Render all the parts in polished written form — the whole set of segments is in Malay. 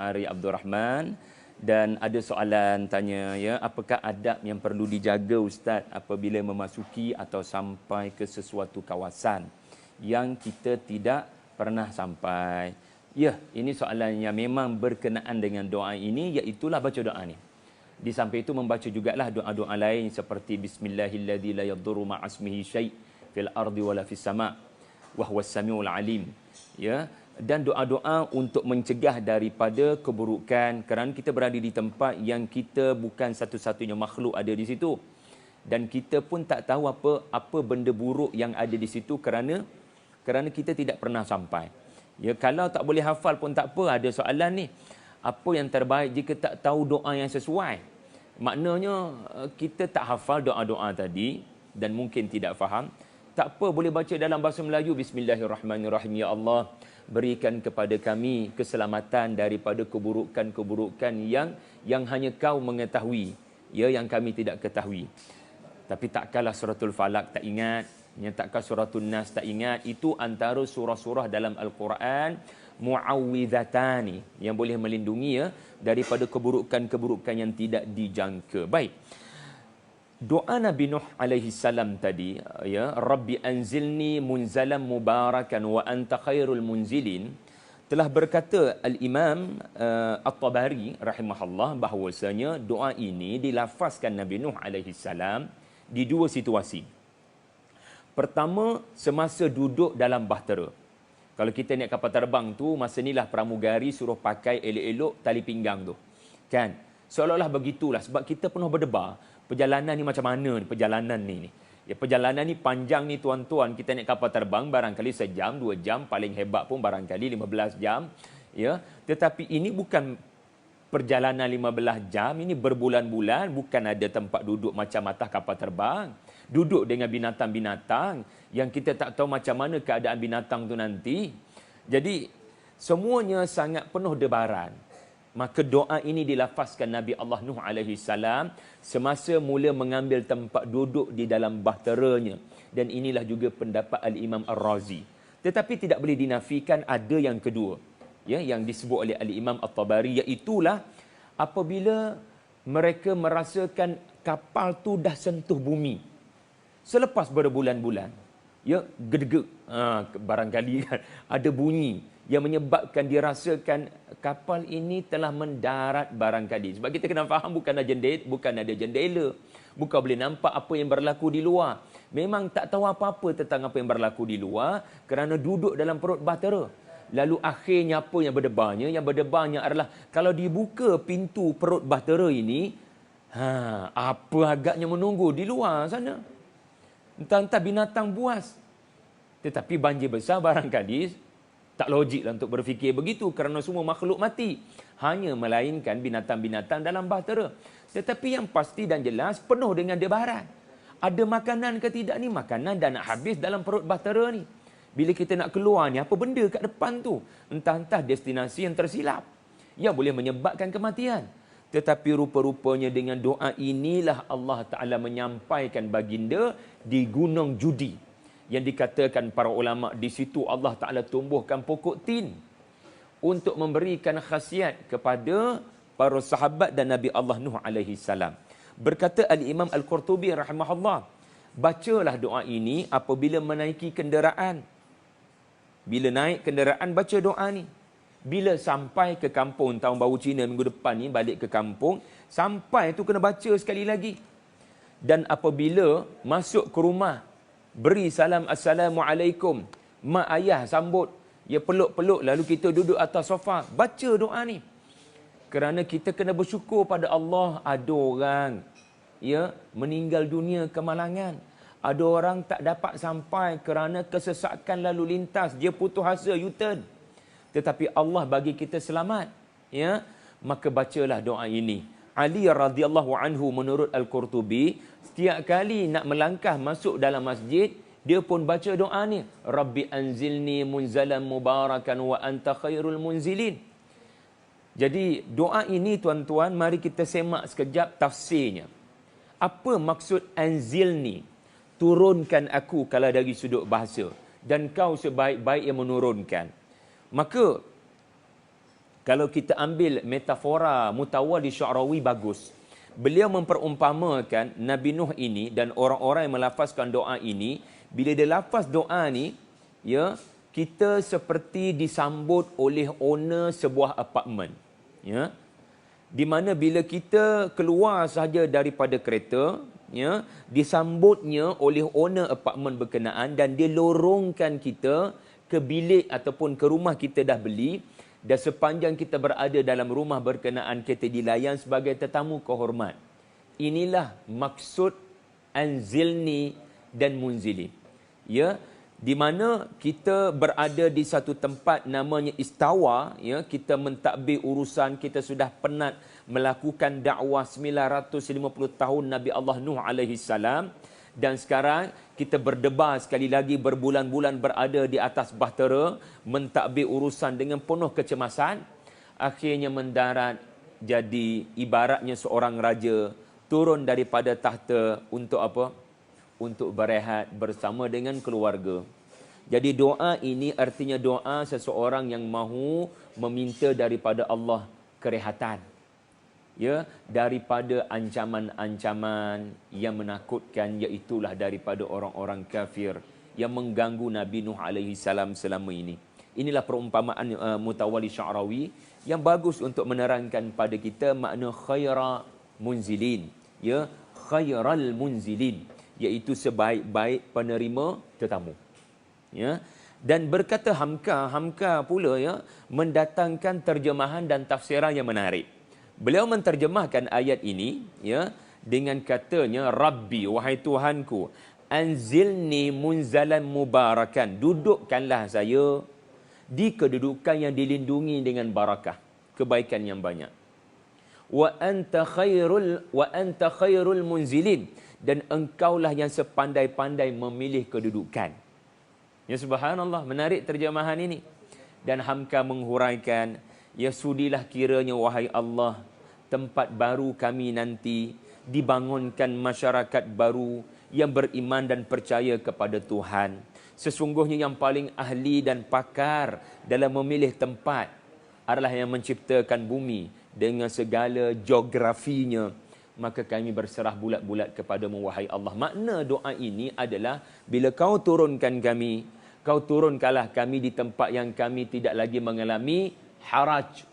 Ari Abdul Rahman, dan ada soalan tanya, ya, apakah adab yang perlu dijaga Ustaz apabila memasuki atau sampai ke sesuatu kawasan yang kita tidak pernah sampai? Ya, ini soalan yang memang berkenaan dengan doa ini, iaitulah baca doa ni. Di samping itu membaca jugalah doa-doa lain seperti Bismillahilladzi la yadurru ma'asmihi syai' fil ardi wala fis sama' wa huwas samiul alim. Ya, dan doa-doa untuk mencegah daripada keburukan, kerana kita berada di tempat yang kita bukan satu-satunya makhluk ada di situ, dan kita pun tak tahu apa benda buruk yang ada di situ kerana kita tidak pernah sampai. Ya, kalau tak boleh hafal pun tak apa. Ada soalan ni, apa yang terbaik jika tak tahu doa yang sesuai? Maknanya kita tak hafal doa-doa tadi dan mungkin tidak faham. Tak apa, boleh baca dalam bahasa Melayu. Bismillahirrahmanirrahim. Ya Allah, berikan kepada kami keselamatan daripada keburukan-keburukan yang hanya Kau mengetahui, ya, yang kami tidak ketahui. Tapi tak kalah suratul Falak tak ingat, takkan suratul Nas tak ingat. Itu antara surah-surah dalam Al-Quran muawwidhatani yang boleh melindungi, ya, daripada keburukan-keburukan yang tidak dijangka. Baik. Doa Nabi Nuh alaihi salam tadi, ya, Rabbi anzilni munzalan mubarakan wa anta khairul munzilin, telah berkata Al-Imam At-Tabari rahimahullah bahawasanya doa ini dilafazkan Nabi Nuh alaihi salam di dua situasi. Pertama, semasa duduk dalam bahtera. Kalau kita naik kapal terbang tu, masa inilah pramugari suruh pakai elok-elok tali pinggang tu. Kan? Seolah-olah begitulah. Sebab kita penuh berdebar. Perjalanan ni macam mana ni? Perjalanan ni. Ya, perjalanan ni panjang ni tuan-tuan. Kita naik kapal terbang barangkali sejam, 2 jam. Paling hebat pun barangkali 15 jam. Ya. Tetapi ini bukan perjalanan 15 jam. Ini berbulan-bulan. Bukan ada tempat duduk macam atas kapal terbang. Duduk dengan binatang-binatang yang kita tak tahu macam mana keadaan binatang tu nanti. Jadi semuanya sangat penuh debaran. Maka doa ini dilafazkan Nabi Allah Nuh alaihi salam semasa mula mengambil tempat duduk di dalam bahteranya. Dan inilah juga pendapat Al-Imam Ar-Razi. Tetapi tidak boleh dinafikan ada yang kedua, ya, yang disebut oleh Al-Imam At-Tabari, iaitulah apabila mereka merasakan kapal tu dah sentuh bumi. Selepas berbulan-bulan, ya, gedegek, barangkali kan ada bunyi yang menyebabkan dirasakan kapal ini telah mendarat barangkali. Sebab kita kena faham bukan ada jendela, bukan boleh nampak apa yang berlaku di luar. Memang tak tahu apa-apa tentang apa yang berlaku di luar kerana duduk dalam perut bahtera. Lalu akhirnya apa yang berdebarnya? Yang berdebarnya adalah kalau dibuka pintu perut bahtera ini, apa agaknya menunggu di luar sana? Entah-entah binatang buas. Tetapi banjir besar barangkali tak logiklah untuk berfikir begitu kerana semua makhluk mati. Hanya melainkan binatang-binatang dalam bahtera. Tetapi yang pasti dan jelas penuh dengan debaran. Ada makanan ke tidak ni? Makanan dah nak habis dalam perut bahtera ni. Bila kita nak keluar ni, apa benda kat depan tu? Entah-entah destinasi yang tersilap yang boleh menyebabkan kematian. Tetapi rupa-rupanya dengan doa inilah Allah Ta'ala menyampaikan baginda di Gunung Judi. Yang dikatakan para ulama, di situ Allah Ta'ala tumbuhkan pokok tin untuk memberikan khasiat kepada para sahabat dan Nabi Allah Nuh alaihi salam. Berkata Al-Imam Al-Qurtubi rahimahullah, bacalah doa ini apabila menaiki kenderaan. Bila naik kenderaan, baca doa ni. Bila sampai ke kampung, tahun baru Cina minggu depan ni balik ke kampung, sampai tu kena baca sekali lagi. Dan apabila masuk ke rumah, beri salam Assalamualaikum. Mak ayah sambut, ya, peluk-peluk, lalu kita duduk atas sofa, baca doa ni. Kerana kita kena bersyukur pada Allah. Ada orang, ya, meninggal dunia kemalangan. Ada orang tak dapat sampai kerana kesesakan lalu lintas, dia putus asa, U-turn. Tetapi Allah bagi kita selamat, ya, maka bacalah doa ini. Ali radhiyallahu anhu menurut Al-Qurtubi, setiap kali nak melangkah masuk dalam masjid, dia pun baca doa ni, Rabbi anzilni munzalan mubarakan wa anta khairul munzilin. Jadi doa ini tuan-tuan, mari kita semak sekejap tafsirnya. Apa maksud anzilni? Turunkan aku kalau dari sudut bahasa, dan kau sebaik-baik yang menurunkan. Maka Kalau kita ambil metafora Mutawalli Sya'rawi bagus. Beliau memperumpamakan Nabi Nuh ini dan orang-orang yang melafazkan doa ini, bila dia lafaz doa ni, ya, kita seperti disambut oleh owner sebuah apartmen, ya. Di mana bila kita keluar sahaja daripada kereta, ya, disambutnya oleh owner apartmen berkenaan dan dia lorongkan kita ke bilik ataupun ke rumah kita dah beli, dan sepanjang kita berada dalam rumah berkenaan kita dilayan sebagai tetamu kehormat. Inilah maksud anzilni dan munzili. Ya, di mana kita berada di satu tempat namanya istawa, ya, kita mentadbir urusan, kita sudah penat melakukan dakwah 950 tahun Nabi Allah Nuh alaihi salam, dan sekarang kita berdebar sekali lagi berbulan-bulan berada di atas bahtera mentadbir urusan dengan penuh kecemasan, akhirnya mendarat jadi ibaratnya seorang raja turun daripada tahta untuk apa? Untuk berehat bersama dengan keluarga. Jadi doa ini artinya doa seseorang yang mahu meminta daripada Allah kerehatan, ya, daripada ancaman-ancaman yang menakutkan, iaitulah daripada orang-orang kafir yang mengganggu Nabi Nuh alaihi salam selama ini. Inilah perumpamaan Mutawalli Sya'rawi yang bagus untuk menerangkan pada kita makna khaira munzilin, ya, khairal munzilin, iaitu sebaik-baik penerima tetamu, ya. Dan berkata Hamka pula, ya, mendatangkan terjemahan dan tafsiran yang menarik. Beliau menterjemahkan ayat ini, ya, dengan katanya, Rabbi, wahai Tuhanku, anzilni munzalan mubarakan, dudukkanlah saya di kedudukan yang dilindungi dengan barakah, kebaikan yang banyak. Wa anta khairul munzilin, dan engkaulah yang sepandai-pandai memilih kedudukan. Ya, subhanallah, menarik terjemahan ini. Dan Hamka menghuraikan, ya sudilah kiranya wahai Allah, tempat baru kami nanti dibangunkan masyarakat baru yang beriman dan percaya kepada Tuhan. Sesungguhnya yang paling ahli dan pakar dalam memilih tempat adalah yang menciptakan bumi dengan segala geografinya. Maka kami berserah bulat-bulat kepadamu wahai Allah. Makna doa ini adalah bila kau turunkan kami, kau turunkanlah kami di tempat yang kami tidak lagi mengalami haraj,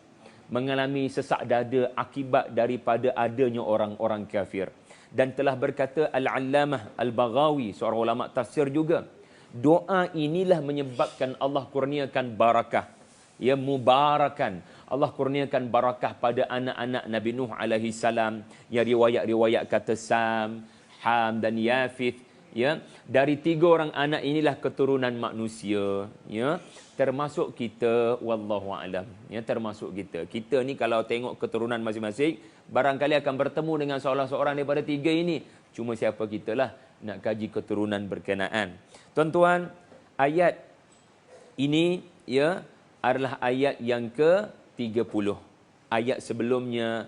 mengalami sesak dada akibat daripada adanya orang-orang kafir. Dan telah berkata Al-Allamah Al-Baghawi, seorang ulama tafsir juga, doa inilah menyebabkan Allah kurniakan barakah, ya, mubarakan. Allah kurniakan barakah pada anak-anak Nabi Nuh alaihi salam, yang riwayat-riwayat kata Sam, Ham dan Yafith, ya. Dari 3 orang anak inilah keturunan manusia, ya, termasuk kita, wallahu alam, ya, termasuk kita. Kita ni kalau tengok keturunan masing-masing, barangkali akan bertemu dengan seorang-seorang daripada 3 ini. Cuma siapa kitalah nak kaji keturunan berkenaan. Tuan-tuan, ayat ini, ya, adalah ayat yang ke-30. Ayat sebelumnya,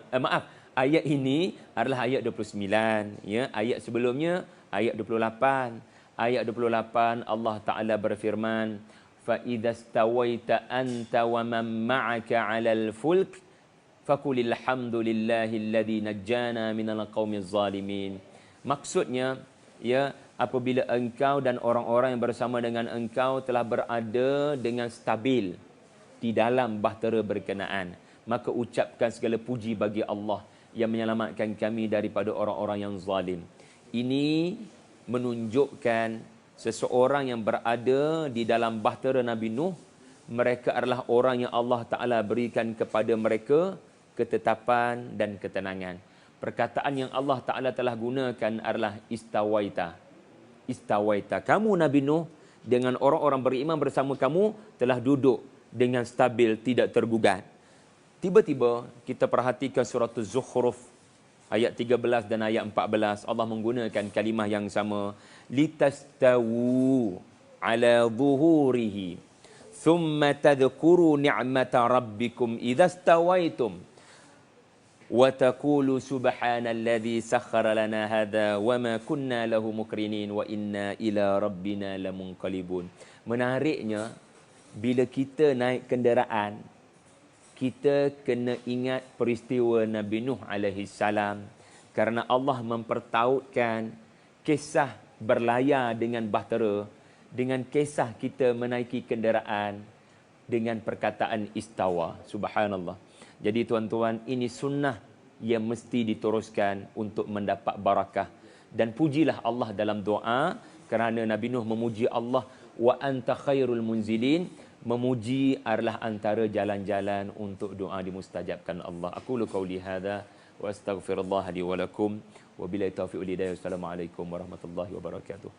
ayat ini adalah ayat 29, ya. Ayat sebelumnya ayat 28. Ayat 28 Allah Taala berfirman, fa idza stawaita anta wa man ma'aka 'alal fulk faqulil hamdulillahilladzi najjana minal qaumiz zalimin. Maksudnya, ya, apabila engkau dan orang-orang yang bersama dengan engkau telah berada dengan stabil di dalam bahtera berkenaan, maka ucapkan segala puji bagi Allah yang menyelamatkan kami daripada orang-orang yang zalim. Ini menunjukkan seseorang yang berada di dalam bahtera Nabi Nuh, mereka adalah orang yang Allah Ta'ala berikan kepada mereka ketetapan dan ketenangan. Perkataan yang Allah Ta'ala telah gunakan adalah istawaita. Istawaita. Kamu Nabi Nuh dengan orang-orang beriman bersama kamu telah duduk dengan stabil, tidak tergugat. Tiba-tiba kita perhatikan surah Az-Zukhruf ayat 13 dan ayat 14, Allah menggunakan kalimah yang sama, litastawu ala zuhurihi thumma tadhkuru ni'mata rabbikum idza stawaitum wa taqulu subhanalladzi sakhkhara lana hadza wama kunna lahu mukrinin wa inna ila rabbina lamunqalibun. Menariknya, bila kita naik kenderaan, kita kena ingat peristiwa Nabi Nuh alaihi salam, kerana Allah mempertautkan kisah berlayar dengan bahtera dengan kisah kita menaiki kenderaan dengan perkataan istawa. Subhanallah. Jadi tuan-tuan, ini sunnah yang mesti diteruskan untuk mendapat barakah. Dan pujilah Allah dalam doa, kerana Nabi Nuh memuji Allah, wa anta khairul munzilin. Memuji adalah antara jalan-jalan untuk doa dimustajabkan Allah. Aqulu qauli hadza wa astaghfirullah li wa lakum wa billahi taufiq wal hidayah. Assalamualaikum warahmatullahi wabarakatuh.